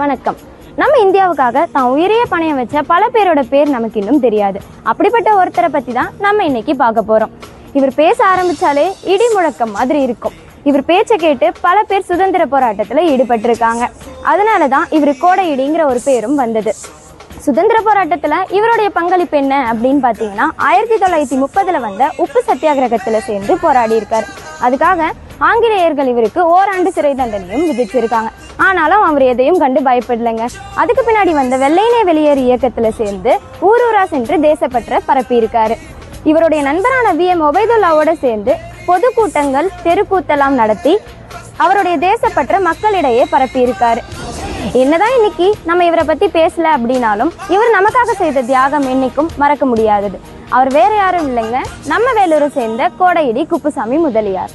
வணக்கம். நம்ம இந்தியாவுக்காக தான் உயிரையே பணையம் வச்ச பல பேரோட பேர் நமக்கு இன்னும் தெரியாது. அப்படிப்பட்ட ஒருத்தரை பத்தி தான் நம்ம இன்னைக்கு பார்க்க போறோம். இவர் பேச ஆரம்பிச்சாலே இடி முழக்கம் மாதிரி இருக்கும். இவர் பேச்சை கேட்டு பல பேர் சுதந்திர போராட்டத்துல ஈடுபட்டிருக்காங்க. அதனாலதான் இவர் கோடை இடிங்கிற ஒரு பேரும் வந்தது. சுதந்திர போராட்டத்துல இவருடைய பங்களிப்பு என்ன அப்படின்னு பாத்தீங்கன்னா 1930 வந்த உப்பு சத்தியாகிரகத்துல சேர்ந்து போராடி இருக்காரு. அதுக்காக ஆங்கிலேயர்கள் இவருக்கு ஓராண்டு சிறை தண்டனையும் விதிச்சிருக்காங்க. ஆனாலும் அவர் எதையும் கண்டு பயப்படலைங்க. அதுக்கு பின்னாடி வந்த வெள்ளையனே வெளியேறு இயக்கத்துல சேர்ந்து ஊரூரா சென்று தேசப்பற்ற பரப்பி இருக்காரு. இவருடைய நண்பரான VM ஒபைதுல்லாவோட சேர்ந்து பொதுக்கூட்டங்கள் தெருக்கூத்தெல்லாம் நடத்தி அவருடைய தேசப்பற்ற மக்களிடையே பரப்பி இருக்காரு. என்னதான் இன்னைக்கு நம்ம இவரை பத்தி பேசல அப்படின்னாலும் இவர் நமக்காக செய்த தியாகம் என்னைக்கும் மறக்க முடியாதது. அவர் வேற யாரும் இல்லைங்க, நம்ம வேலூரை சேர்ந்த கோடையிடி குப்புசாமி முதலியார்.